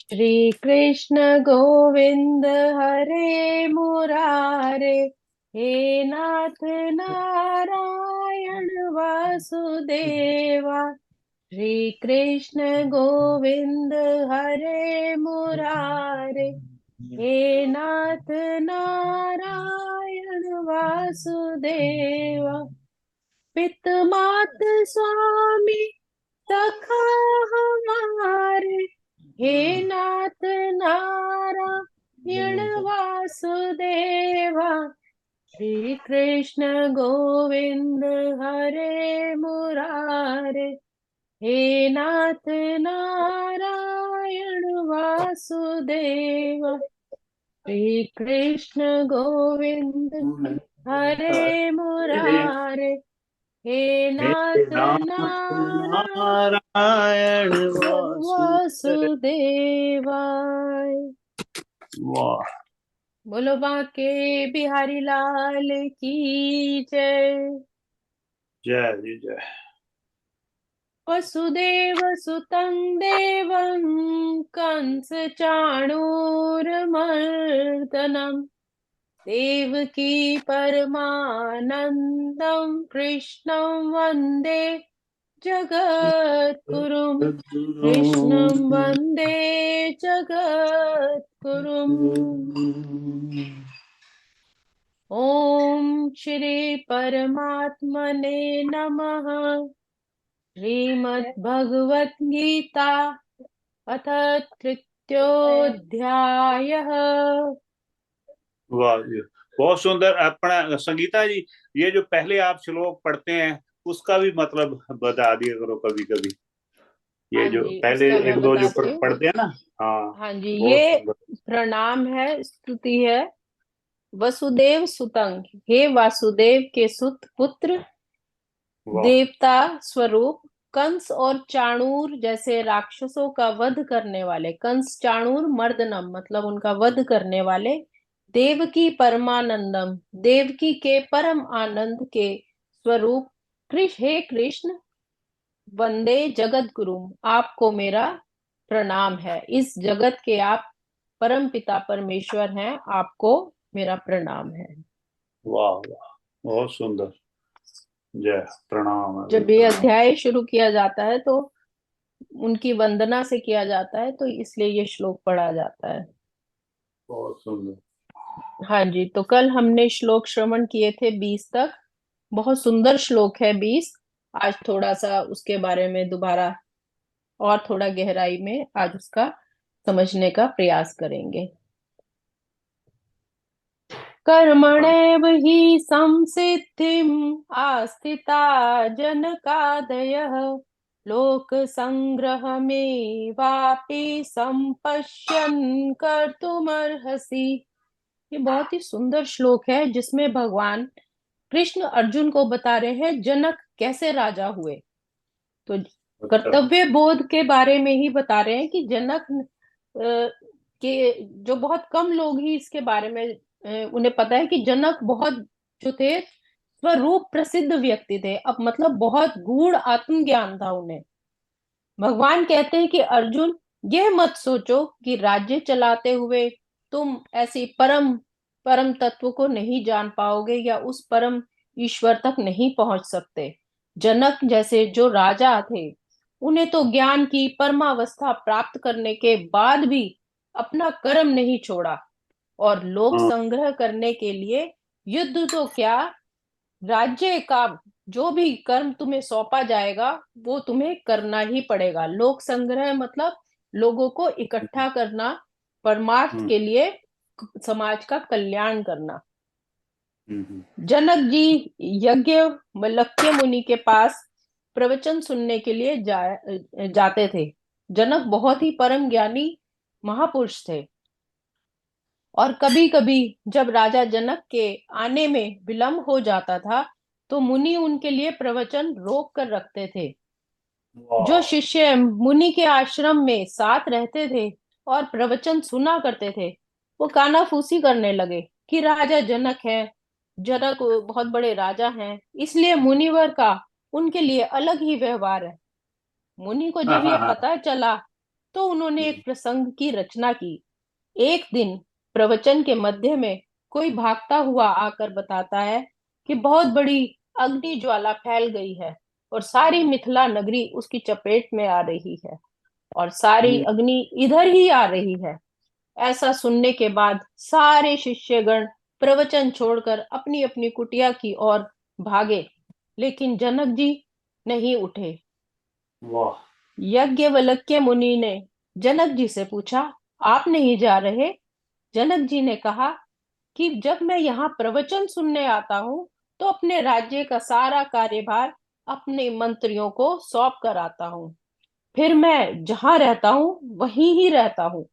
श्री कृष्ण गोविंद हरे मुरारे, हे नाथ नारायण वासुदेवा। श्री कृष्ण गोविंद हरे मुरारे, हे नाथ नारायण वासुदेवा। पित मात स्वामी सखा हमारे, हे नाथ नारायण वासुदेवा। श्री कृष्ण गोविंद हरे मुरारे, हे नाथ नारायण वासुदेवा। श्री कृष्ण गोविंद हरे मुरारे, हे हे नाथ नाथ नारायण नारायण वासुदेवाय। वाह। बोलो बांके बिहारी लाल की जय। जय जी जय। वसुदेव सुतं देवं कंस चाणूरमर्दनम्, देवकी परमानन्दं कृष्णं वन्दे जगद्गुरुम्। कृष्णं वन्दे जगद्गुरुम्। ॐ श्री परमात्मने नमः। श्रीमद्भगवद्गीता अथ तृतीयोऽध्यायः। वाह जी, बहुत सुंदर। अपना संगीता जी, ये जो पहले आप श्लोक पढ़ते हैं उसका भी मतलब बता दिया करो कभी कभी। ये हाँ जो जी, पहले उसका मैं एक दो जो बताती हूँ। पढ़ते हैं ना। हाँ, हाँ जी, बहुत ये सुंदर। प्रणाम है, स्तुति है। वसुदेव सुतं, हे वासुदेव के सुत पुत्र, वाह। देवता स्वरूप, कंस और चाणूर जैसे राक्षसों का वध करने वाले, कंस चाणूर मर्दनम मतलब उनका वध करने वाले, देवकी परमानंदम देवकी के परम आनंद के स्वरूप, कृष्ण हे कृष्ण, वंदे जगत गुरु आपको मेरा प्रणाम है। इस जगत के आप परम पिता परमेश्वर हैं, आपको मेरा प्रणाम है। वाह वाह, बहुत सुंदर। जय। प्रणाम है भाई, जब ये प्रणाम। अध्याय शुरू किया जाता है तो उनकी वंदना से किया जाता है, तो इसलिए ये श्लोक पढ़ा जाता है। बहुत सुंदर। हाँ जी, तो कल हमने श्लोक श्रवण किए थे 20 तक। बहुत सुंदर श्लोक है 20। आज थोड़ा सा उसके बारे में दोबारा और थोड़ा गहराई में आज उसका समझने का प्रयास करेंगे। हाँ। कर्मणैव हि संसिद्धिम् आस्थिता जनकादयः, लोक संग्रहमेवापि संपश्यन् कर्तुमर्हसि। ये बहुत ही सुंदर श्लोक है जिसमें भगवान कृष्ण अर्जुन को बता रहे हैं जनक कैसे राजा हुए। तो अच्छा। कर्तव्य बोध के बारे में ही बता रहे हैं कि जनक के जो बहुत कम लोग ही इसके बारे में उन्हें पता है कि जनक बहुत जो थे स्वरूप प्रसिद्ध व्यक्ति थे। अब मतलब बहुत गूढ़ आत्मज्ञान था उन्हें। भगवान कहते हैं कि अर्जुन, यह मत सोचो कि राज्य चलाते हुए तुम ऐसी परम परम तत्व को नहीं जान पाओगे या उस परम ईश्वर तक नहीं पहुंच सकते। जनक जैसे जो राजा थे, उन्हें तो ज्ञान की परमावस्था प्राप्त करने के बाद भी अपना कर्म नहीं छोड़ा, और लोक हाँ। संग्रह करने के लिए युद्ध तो क्या, राज्य का जो भी कर्म तुम्हें सौंपा जाएगा वो तुम्हें करना ही पड़ेगा। लोक संग्रह मतलब लोगों को इकट्ठा करना, परमार्थ हम्म। के लिए, समाज का कल्याण करना। हम्म। जनक जी यज्ञ मल्लक्य मुनि के पास प्रवचन सुनने के लिए जाते थे। जनक बहुत ही परम ज्ञानी महापुरुष थे, और कभी कभी जब राजा जनक के आने में विलंब हो जाता था तो मुनि उनके लिए प्रवचन रोक कर रखते थे। जो वाह। शिष्य मुनि के आश्रम में साथ रहते थे और प्रवचन सुना करते थे, वो कानाफूसी करने लगे कि राजा जनक है, जनक बहुत बड़े राजा हैं, इसलिए मुनिवर का उनके लिए अलग ही व्यवहार है। मुनि को हाँ जब ये हाँ हाँ। पता चला तो उन्होंने एक प्रसंग की रचना की। एक दिन प्रवचन के मध्य में कोई भागता हुआ आकर बताता है कि बहुत बड़ी अग्नि ज्वाला फैल गई है और सारी मिथिला नगरी उसकी चपेट में आ रही है और सारी हम्म। अग्नि इधर ही आ रही है। ऐसा सुनने के बाद सारे शिष्यगण प्रवचन छोड़कर अपनी अपनी कुटिया की ओर भागे, लेकिन जनक जी नहीं उठे। वाह। यज्ञवल्क्य मुनि ने जनक जी से पूछा, आप नहीं जा रहे? जनक जी ने कहा कि जब मैं यहाँ प्रवचन सुनने आता हूँ तो अपने राज्य का सारा कार्यभार अपने मंत्रियों को सौंप कर आता हूँ। फिर मैं जहाँ रहता हूँ वहीं ही रहता हूँ।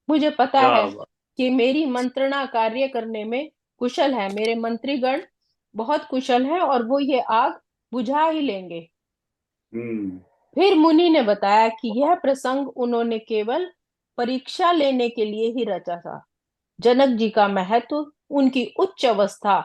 मुझे पता क्या है बात। कि मेरी मंत्रणा कार्य करने में कुशल है, मेरे मंत्रीगण बहुत कुशल हैं और वो ये आग बुझा ही लेंगे। हम्म। फिर मुनि ने बताया कि यह प्रसंग उन्होंने केवल परीक्षा लेने के लिए ही रचा था। जनक जी का महत्व, उनकी उच्च अवस्था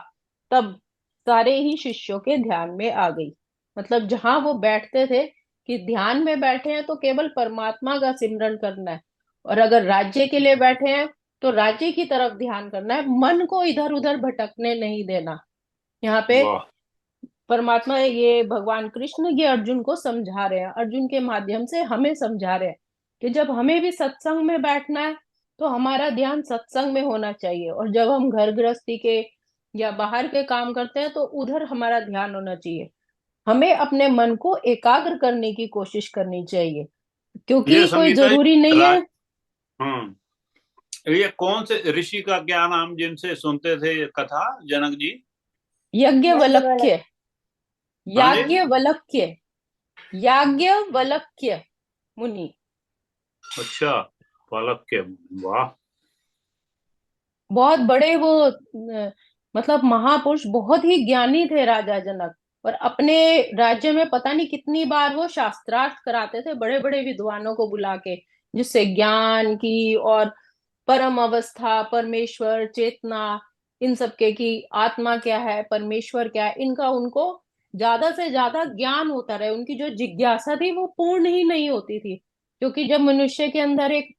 तब सारे ही शिष्यों के ध्यान में आ गई। मतलब जहां वो बैठते थे कि ध्यान में बैठे हैं तो केवल परमात्मा का सिमरन करना है, और अगर राज्य के लिए बैठे हैं तो राज्य की तरफ ध्यान करना है, मन को इधर उधर भटकने नहीं देना। यहाँ पे वाह। परमात्मा, ये भगवान कृष्ण ये अर्जुन को समझा रहे हैं, अर्जुन के माध्यम से हमें समझा रहे हैं कि जब हमें भी सत्संग में बैठना है तो हमारा ध्यान सत्संग में होना चाहिए, और जब हम घर गृहस्थी के या बाहर के काम करते हैं तो उधर हमारा ध्यान होना चाहिए। हमें अपने मन को एकाग्र करने की कोशिश करनी चाहिए, ये क्योंकि कोई संगीता जी, जरूरी नहीं है। हाँ, ये कौन से ऋषि का क्या नाम जिनसे सुनते थे ये कथा, जनक जी? यज्ञवल्क्य, हाँ जी। याज्ञवल्क्य, याज्ञवल्क्य मुनि। अच्छा, पलक के। वाह। बहुत बड़े वो मतलब महापुरुष, बहुत ही ज्ञानी थे राजा जनक। और अपने राज्य में पता नहीं कितनी बार वो शास्त्रार्थ कराते थे बड़े बड़े विद्वानों को बुला के, जिससे ज्ञान की और परम अवस्था, परमेश्वर चेतना, इन सब के की आत्मा क्या है, परमेश्वर क्या है, इनका उनको ज्यादा से ज्यादा ज्ञान होता रहे। उनकी जो जिज्ञासा थी वो पूर्ण ही नहीं होती थी, क्योंकि जब मनुष्य के अंदर एक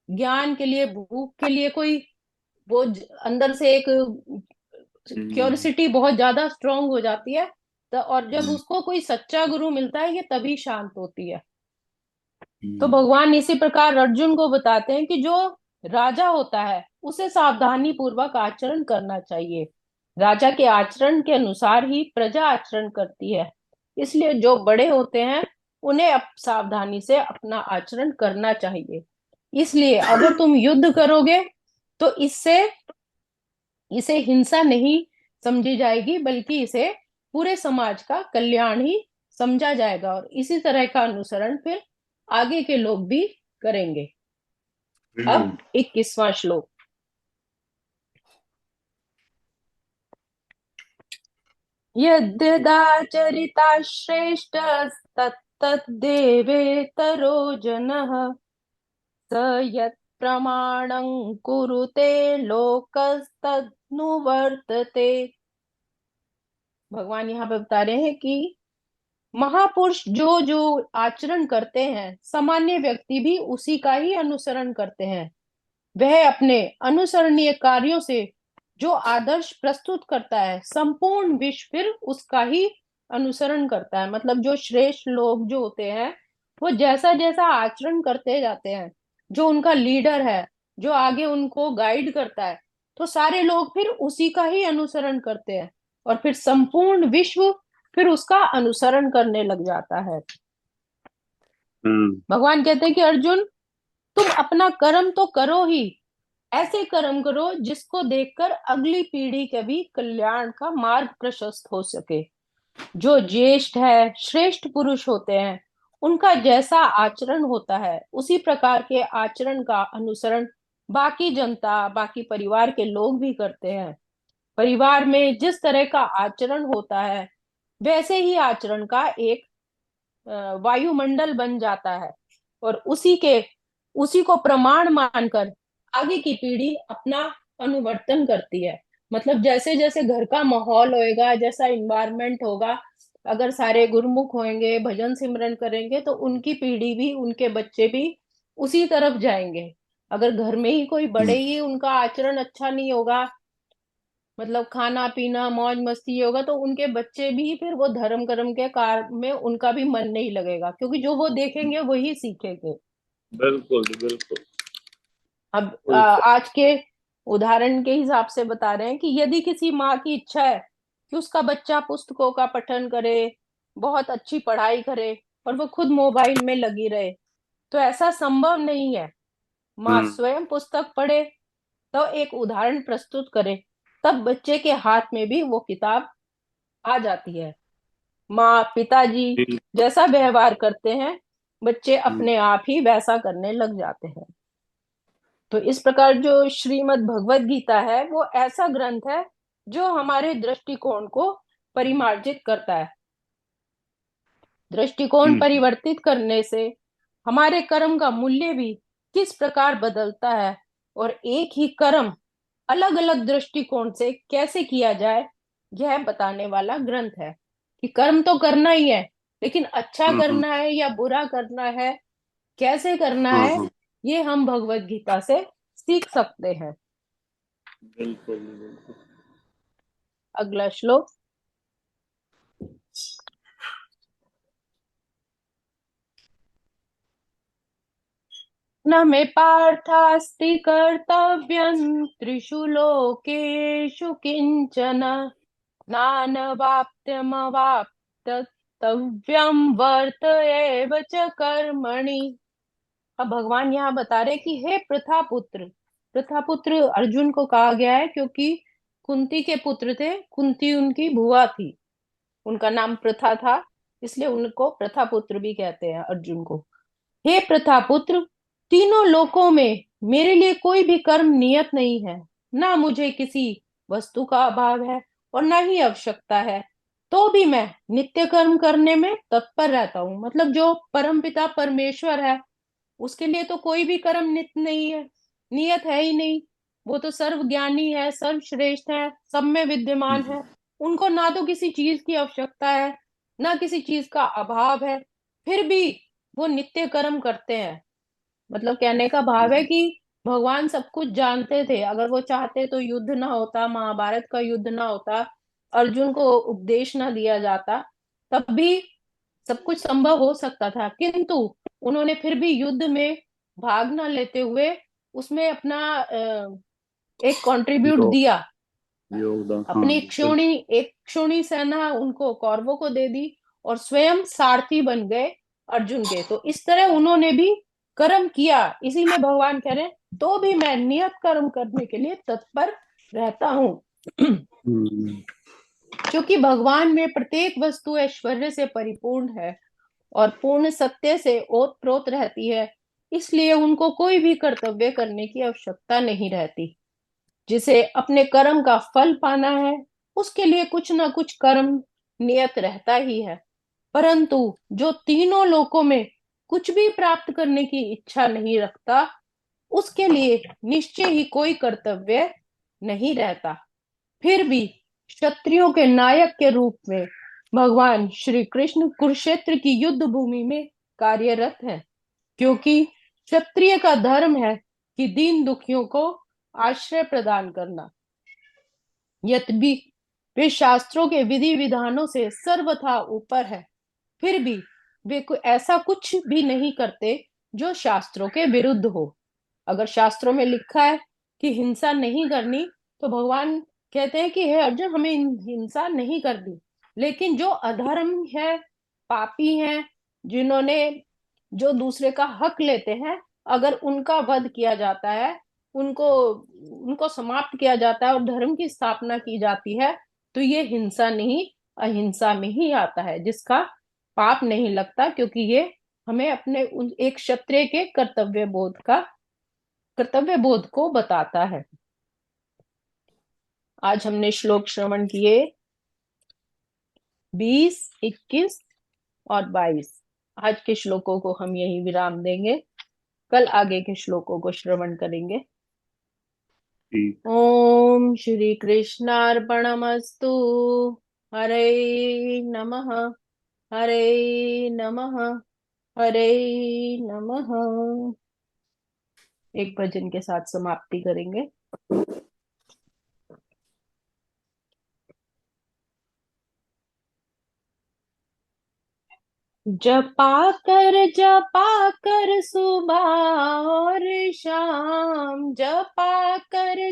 ज्ञान के लिए, भूख के लिए कोई वो अंदर से एक हम्म। क्यूरियोसिटी बहुत ज्यादा स्ट्रांग हो जाती है, तो और जब उसको कोई सच्चा गुरु मिलता है ये तभी शांत होती है। तो हम्म। भगवान इसी प्रकार अर्जुन को बताते हैं कि जो राजा होता है उसे सावधानी पूर्वक आचरण करना चाहिए। राजा के आचरण के अनुसार ही प्रजा आचरण करती है। इसलिए जो बड़े होते हैं उन्हें सावधानी से अपना आचरण करना चाहिए। इसलिए अगर तुम युद्ध करोगे तो इससे इसे हिंसा नहीं समझी जाएगी, बल्कि इसे पूरे समाज का कल्याण ही समझा जाएगा, और इसी तरह का अनुसरण फिर आगे के लोग भी करेंगे। अब हम्म। 21वां श्लोक। यद्यदाचरिता श्रेष्ठ तत्तद्देवेतरो जनः स यत् प्रमाणं कुरुते लोकस्तदनुवर्तते। भगवान यहाँ पे बता रहे हैं कि महापुरुष जो जो आचरण करते हैं सामान्य व्यक्ति भी उसी का ही अनुसरण करते हैं। वह अपने अनुसरणीय कार्यों से जो आदर्श प्रस्तुत करता है संपूर्ण विश्व फिर उसका ही अनुसरण करता है। मतलब जो श्रेष्ठ लोग जो होते हैं वो जैसा जैसा आचरण करते जाते हैं, जो उनका लीडर है, जो आगे उनको गाइड करता है, तो सारे लोग फिर उसी का ही अनुसरण करते हैं, और फिर संपूर्ण विश्व फिर उसका अनुसरण करने लग जाता है। हम्म। भगवान कहते हैं कि अर्जुन, तुम अपना कर्म तो करो ही, ऐसे कर्म करो जिसको देखकर अगली पीढ़ी के भी कल्याण का मार्ग प्रशस्त हो सके। जो ज्येष्ठ है, श्रेष्ठ पुरुष होते हैं, उनका जैसा आचरण होता है उसी प्रकार के आचरण का अनुसरण बाकी जनता, बाकी परिवार के लोग भी करते हैं। परिवार में जिस तरह का आचरण होता है वैसे ही आचरण का एक वायुमंडल बन जाता है, और उसी को प्रमाण मानकर आगे की पीढ़ी अपना अनुवर्तन करती है। मतलब जैसे जैसे घर का माहौल होएगा, जैसा इन्वायरमेंट होगा, अगर सारे गुरुमुख होंगे, भजन सिमरन करेंगे, तो उनकी पीढ़ी भी, उनके बच्चे भी उसी तरफ जाएंगे। अगर घर में ही कोई बड़े ही उनका आचरण अच्छा नहीं होगा, मतलब खाना पीना मौज मस्ती ये होगा, तो उनके बच्चे भी फिर वो धर्म कर्म के कार्य में उनका भी मन नहीं लगेगा, क्योंकि जो वो देखेंगे वही सीखेंगे। बिल्कुल जी, बिल्कुल। अब बिल्कुल आज के उदाहरण के हिसाब से बता रहे हैं कि यदि किसी माँ की इच्छा है कि उसका बच्चा पुस्तकों का पठन करे, बहुत अच्छी पढ़ाई करे, और वो खुद मोबाइल में लगी रहे, तो ऐसा संभव नहीं है। माँ हम्म स्वयं पुस्तक पढ़े, तो एक उदाहरण प्रस्तुत करे, तब बच्चे के हाथ में भी वो किताब आ जाती है। माँ पिताजी जी। जैसा व्यवहार करते हैं, बच्चे हम्म अपने आप ही वैसा करने लग जाते हैं। तो इस प्रकार जो श्रीमद् भगवत गीता है वो ऐसा ग्रंथ है जो हमारे दृष्टिकोण को परिमार्जित करता है। दृष्टिकोण हम्म परिवर्तित करने से हमारे कर्म का मूल्य भी किस प्रकार बदलता है, और एक ही कर्म अलग अलग दृष्टिकोण से कैसे किया जाए, यह बताने वाला ग्रंथ है। कि कर्म तो करना ही है, लेकिन अच्छा हम्म करना है या बुरा करना है, कैसे करना है, हम्म। ये हम भगवत गीता से सीख सकते हैं। बिल्कुल बिल्कुल। अगला श्लोक। न मे पार्थास्ति कर्तव्यं त्रिषु लोकेषु किंचन, नानवाप्त्यमवाप्तव्यं वर्त एव च कर्मणि। अब भगवान यहाँ बता रहे कि हे प्रथापुत्र, प्रथापुत्र अर्जुन को कहा गया है क्योंकि कुंती के पुत्र थे, कुंती उनकी बुआ थी, उनका नाम प्रथा था, इसलिए उनको प्रथापुत्र भी कहते हैं अर्जुन को। हे प्रथापुत्र, तीनों लोकों में मेरे लिए कोई भी कर्म नियत नहीं है। ना मुझे किसी वस्तु का अभाव है और ना ही आवश्यकता है, तो भी मैं नित्य कर्म करने में तत्पर रहता हूँ। मतलब जो परमपिता परमेश्वर है, उसके लिए तो कोई भी कर्म नित्य नहीं है, नियत है ही नहीं। वो तो सर्वज्ञानी है, सर्वश्रेष्ठ है, सब में विद्यमान है। उनको ना तो किसी चीज की आवश्यकता है, ना किसी चीज का अभाव है, फिर भी वो नित्य कर्म करते हैं। मतलब कहने का भाव है कि भगवान सब कुछ जानते थे, अगर वो चाहते तो युद्ध ना होता, महाभारत का युद्ध ना होता, अर्जुन को उपदेश ना दिया जाता, तब भी सब कुछ संभव हो सकता था। किंतु उन्होंने फिर भी युद्ध में भाग ना लेते हुए उसमें अपना एक कंट्रीब्यूट योग दिया। योगदान, हाँ अपनी बिल्कुल। एक क्षोणी सेना उनको कौरवों को दे दी, और स्वयं सारथी बन गए अर्जुन के। तो इस तरह उन्होंने भी कर्म किया, इसीलिए भगवान कह रहे हैं तो भी मैं नियत कर्म करने के लिए तत्पर रहता हूँ। हम्म क्योंकि भगवान में प्रत्येक वस्तु ऐश्वर्य से परिपूर्ण है और पूर्ण सत्य से ओत प्रोत रहती है, इसलिए उनको कोई भी कर्तव्य करने की आवश्यकता नहीं रहती। जिसे अपने कर्म का फल पाना है, उसके लिए कुछ ना कुछ कर्म नियत रहता ही है। परंतु जो तीनों लोकों में कुछ भी प्राप्त करने की इच्छा नहीं रखता, उसके लिए निश्चय ही कोई कर्तव्य नहीं रहता। फिर भी क्षत्रियों के नायक के रूप में भगवान श्री कृष्ण कुरुक्षेत्र की युद्ध भूमि में कार्यरत है, क्योंकि क्षत्रिय का धर्म है कि दीन दुखियों को आश्रय प्रदान करना। यद्यपि वे शास्त्रों के विधि विधानों से सर्वथा ऊपर है, फिर भी वे ऐसा कुछ भी नहीं करते जो शास्त्रों के विरुद्ध हो। अगर शास्त्रों में लिखा है कि हिंसा नहीं करनी, तो भगवान कहते हैं कि हे अर्जुन, हमें हिंसा नहीं करनी। लेकिन जो अधर्म है, पापी हैं, जिन्होंने जो दूसरे का हक लेते हैं, अगर उनका वध किया जाता है, उनको उनको समाप्त किया जाता है और धर्म की स्थापना की जाती है, तो ये हिंसा नहीं, अहिंसा में ही आता है, जिसका पाप नहीं लगता, क्योंकि ये हमें अपने एक क्षत्रिय के कर्तव्य बोध को बताता है। आज हमने श्लोक श्रवण किए 20, 21 और 22। आज के श्लोकों को हम यही विराम देंगे, कल आगे के श्लोकों को श्रवण करेंगे। ठीक। ओम श्री कृष्णार्पणमस्तु। हरे नमः, हरे नमः, हरे नमः। एक भजन के साथ समाप्ति करेंगे। जपा कर सुबह और शाम, जपा कर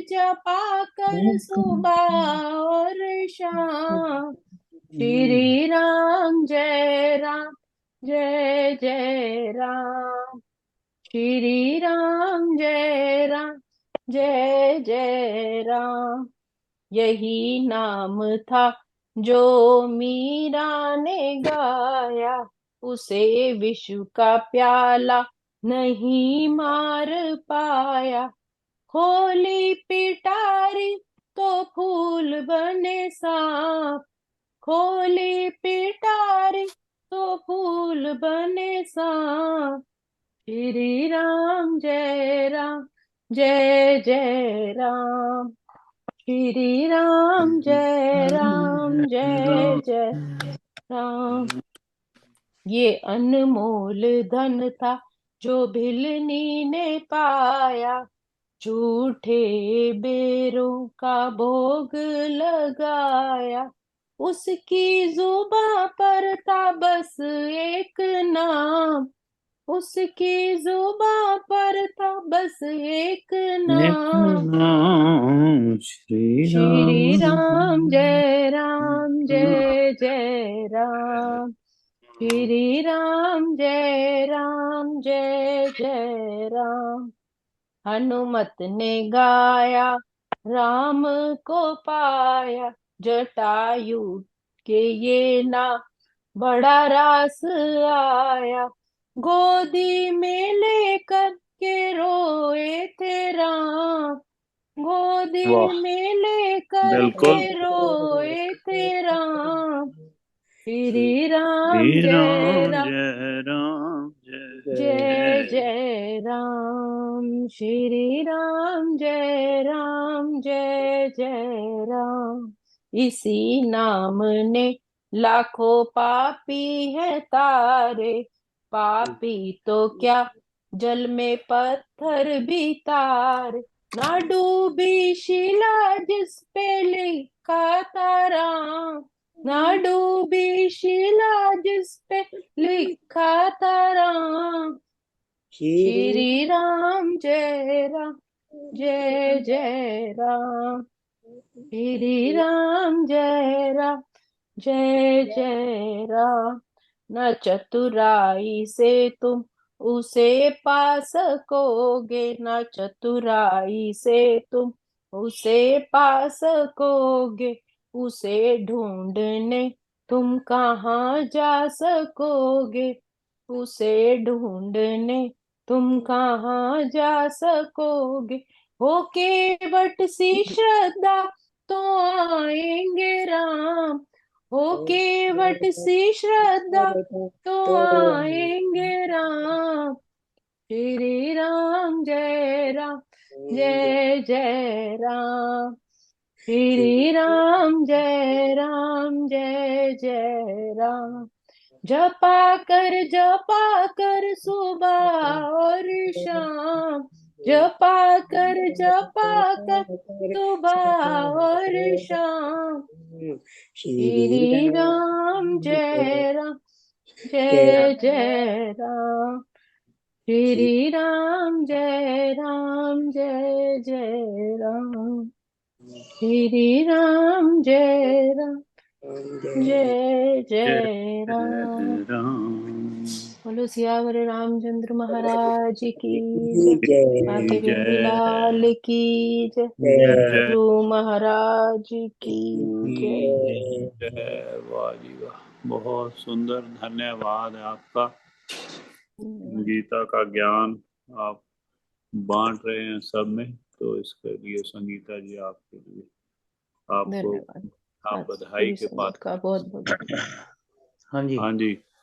सुबह और शाम, श्री राम जय राम, जय जय राम, श्री राम जय राम, जय जय राम। यही नाम था जो मीरा ने गाया, उसे विश्व का प्याला नहीं मार पाया। खोली पिटारी तो फूल बने सांप, खोली पिटारी तो फूल बने सांप, श्री राम जय राम, जय जय राम, श्री राम जय राम, जय जय राम। ये अनमोल धन था जो भिलनी ने पाया, झूठे बेरों का भोग लगाया। उसकी जुबां पर था बस एक नाम, उसकी जुबां पर था बस एक नाम, श्री श्री राम। राम जय राम, जय जय राम, श्री राम जय राम, जय जय राम। हनुमत ने गाया राम को पाया, जटायु के ये ना बड़ा रास आया। गोदी में लेकर के रोए थे राम, गोदी वाह, में लेकर बिल्कुल। के रोए थे राम, श्री राम श्री जय राम राम, जय राम, जय जय जय। जय राम, श्री राम जय राम, जय जय राम। इसी नाम ने लाखों पापी है तारे, पापी तो क्या जल में पत्थर भी तारे। ना डूबी शिला जिस पे लिखा था राम, ना डूबी शिला जिस पे लिखा था राम, श्री राम जय राम, जय जय राम, श्री राम जय राम, जय जय राम। न चतुराई से तुम उसे पा सकोगे, न चतुराई से तुम उसे पा सकोगे, उसे ढूंढने तुम कहाँ जा सकोगे, उसे ढूंढने तुम कहाँ जा सकोगे। हो केवट सी श्रद्धा तो आएंगे राम, हो केवट सी श्रद्धा तो आएंगे राम, श्री राम जय राम, जय जय राम, श्री राम जय राम, जय जय राम। जपा कर सुबह और शाम, जपा कर सुबह और शाम, श्री राम जय राम, जय जय राम, श्री राम जय राम, जय जय राम, श्री राम जय राम, जय जय राम। जय राम। बोलो सियावर रामचंद्र महाराज की जय, माते बिंदी लाल की जय, जय गुरु महाराज की जय। जय। वाह जी वाह, बहुत सुंदर। धन्यवाद आपका। गीता का ज्ञान आप बांट रहे हैं सब में, तो इसके लिए संगीता जी आपके लिए आपको धन्यवाद, आप आज बधाई पूरी के संगत पात्र का बहुत बहुत हैं। हाँ जी। हाँ जी।